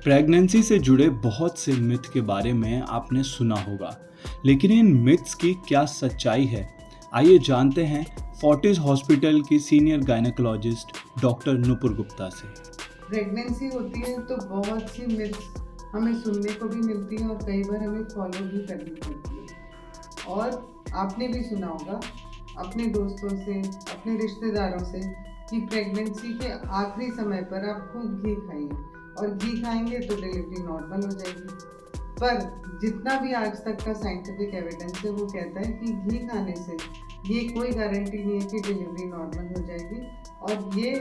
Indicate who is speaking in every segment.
Speaker 1: Pregnancy से जुड़े बहुत से मिथ के बारे में आपने सुना होगा, लेकिन इन मिथ्स की क्या सच्चाई है? आइए जानते हैं फोर्टिस हॉस्पिटल की senior gynaecologist doctor Nupur Gupta से।
Speaker 2: प्रेगनेंसी होती है तो बहुत सी मिथ्स हमें सुनने को भी मिलती है और कई बार हमें फॉलो भी करनी पड़ती है। और आपने भी सुना होगा अपने दोस्तों से, अपने रिश्तेदारों से कि प्रेगनेंसी के आखिरी समय पर आप खूब घी खाइए और घी खाएंगे तो डिलीवरी नॉर्मल हो जाएगी। पर जितना भी आज तक का साइंटिफिक एविडेंस है वो कहता है कि घी खाने से ये कोई गारंटी नहीं है कि डिलीवरी नॉर्मल हो जाएगी, और ये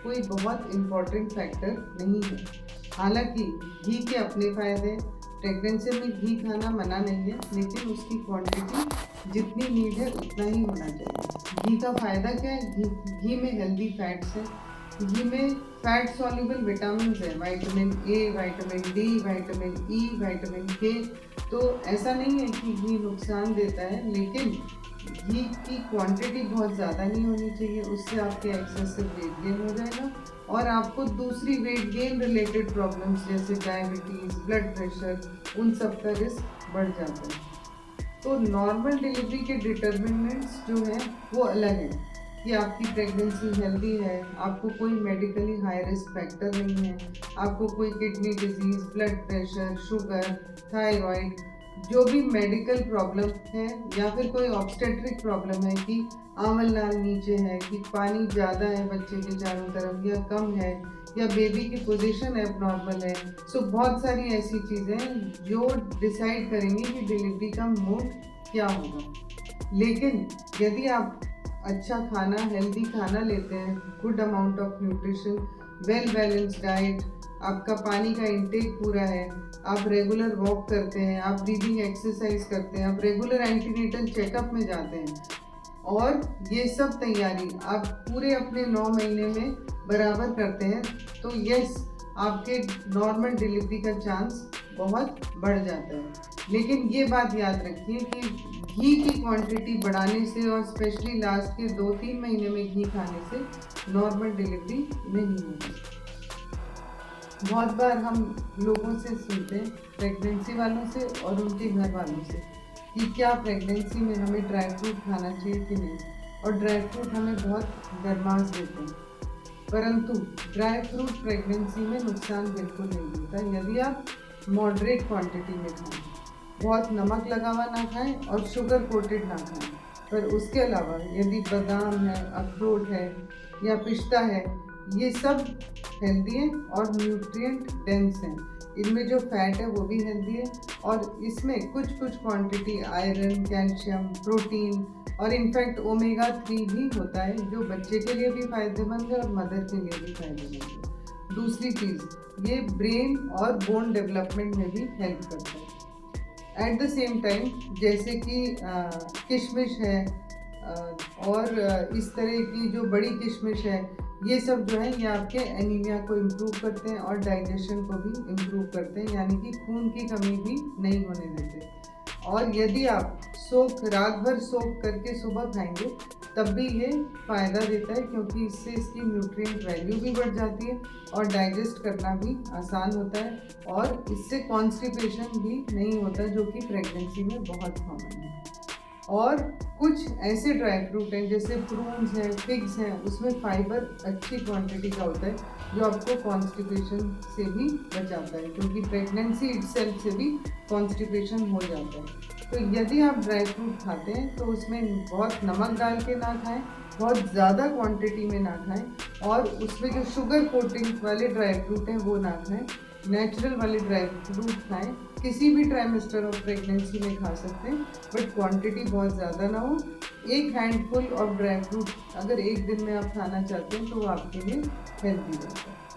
Speaker 2: कोई बहुत इम्पॉर्टेंट फैक्टर नहीं है। हालांकि घी के अपने फ़ायदे, प्रेगनेंसी में घी खाना मना नहीं है, लेकिन उसकी क्वांटिटी जितनी नीड है उतना ही होना चाहिए। घी का फ़ायदा क्या है? घी में हेल्दी फैट्स हैं। घी में फैट सॉल्युबल विटामिन है, vitamin A, vitamin D, vitamin E, vitamin के। तो ऐसा नहीं है कि घी नुकसान देता है, लेकिन घी की क्वांटिटी बहुत ज़्यादा नहीं होनी चाहिए, उससे आपके एक्सेसिव वेट गेन हो जाएगा और आपको दूसरी वेट गेन रिलेटेड प्रॉब्लम्स जैसे डायबिटीज़, ब्लड प्रेशर, उन सब का रिस्क बढ़ जाता है। तो नॉर्मल डिलीवरी के डिटर्मिनेंट्स जो हैं वो अलग हैं कि आपकी प्रेगनेंसी हेल्दी है, आपको कोई मेडिकली हाई रिस्क फैक्टर नहीं है, आपको कोई kidney disease, blood pressure, sugar, thyroid, जो भी मेडिकल प्रॉब्लम है, या फिर कोई ऑब्स्टेट्रिक प्रॉब्लम है कि आंवल नाल नीचे है, कि पानी ज़्यादा है बच्चे के चारों तरफ या कम है, या बेबी की पोजीशन एबनॉर्मल है। सो बहुत सारी ऐसी चीज़ें जो डिसाइड करेंगी कि डिलीवरी का मोड क्या होगा। लेकिन यदि आप अच्छा खाना, हेल्दी खाना लेते हैं, good amount of nutrition, well balanced diet, आपका पानी का इंटेक पूरा है, आप रेगुलर वॉक करते हैं, आप ब्रीदिंग एक्सरसाइज करते हैं, आप रेगुलर एंटीनेटल चेकअप में जाते हैं, और ये सब तैयारी आप पूरे अपने 9 महीने में बराबर करते हैं, तो यस, आपके नॉर्मल डिलीवरी का चांस बहुत बढ़ जाता है। लेकिन ये बात याद रखिए कि घी की क्वांटिटी बढ़ाने से और स्पेशली लास्ट के 2-3 महीने में घी खाने से नॉर्मल डिलीवरी नहीं होगी। बहुत बार हम लोगों से सुनते हैं, प्रेगनेंसी वालों से और उनके घर वालों से, कि क्या प्रेगनेंसी में हमें ड्राई फ्रूट खाना चाहिए कि नहीं, और ड्राई फ्रूट हमें बहुत गरमास देते हैं। परंतु ड्राई फ्रूट प्रेगनेंसी में नुकसान बिल्कुल नहीं देता यदि आप मॉडरेट क्वांटिटी में खाएं, बहुत नमक लगा हुआ ना खाएं और शुगर कोटेड ना खाएं। पर उसके अलावा यदि बादाम है, अखरोट है या पिस्ता है, ये सब हेल्दी है और न्यूट्रिएंट डेंस हैं। इनमें जो फैट है वो भी हेल्दी है, और इसमें कुछ कुछ क्वांटिटी आयरन, कैल्शियम, प्रोटीन और इनफैक्ट ओमेगा 3 भी होता है, जो बच्चे के लिए भी फायदेमंद है और मदर के लिए भी फायदेमंद है। दूसरी चीज़, ये ब्रेन और बोन डेवलपमेंट में भी हेल्प करता है। एट द सेम टाइम जैसे कि किशमिश है, और इस तरह की जो बड़ी किशमिश है, ये सब जो है ये आपके एनीमिया को इम्प्रूव करते हैं और डाइजेशन को भी इम्प्रूव करते हैं, यानी कि खून की कमी भी नहीं होने देते। और यदि आप रात भर सोख करके सुबह खाएंगे तब भी ये फ़ायदा देता है, क्योंकि इससे इसकी न्यूट्रिएंट वैल्यू भी बढ़ जाती है और डाइजेस्ट करना भी आसान होता है, और इससे कॉन्स्टिपेशन भी नहीं होता, जो कि प्रेगनेंसी में बहुत कॉमन है। और कुछ ऐसे ड्राई फ्रूट हैं जैसे प्रून्स हैं, फिग्स हैं, उसमें फाइबर अच्छी क्वांटिटी का होता है, जो आपको कॉन्स्टिपेशन से भी बचाता है, क्योंकि प्रेगनेंसी इटसेल्फ से भी कॉन्स्टिपेशन हो जाता है। तो यदि आप ड्राई फ्रूट खाते हैं तो उसमें बहुत नमक डाल के ना खाएं, बहुत ज़्यादा क्वांटिटी में ना खाएं, और उसमें जो शुगर कोटिंग वाले ड्राई फ्रूट हैं वो ना खाएं, नेचुरल वाले ड्राई फ्रूट खाएं। किसी भी ट्राइमेस्टर ऑफ प्रेगनेंसी में खा सकते हैं, बट क्वांटिटी बहुत ज़्यादा ना हो। एक हैंडफुल ऑफ ड्राई फ्रूट अगर एक दिन में आप खाना चाहते हैं तो वो आपके लिए हेल्दी रहता है।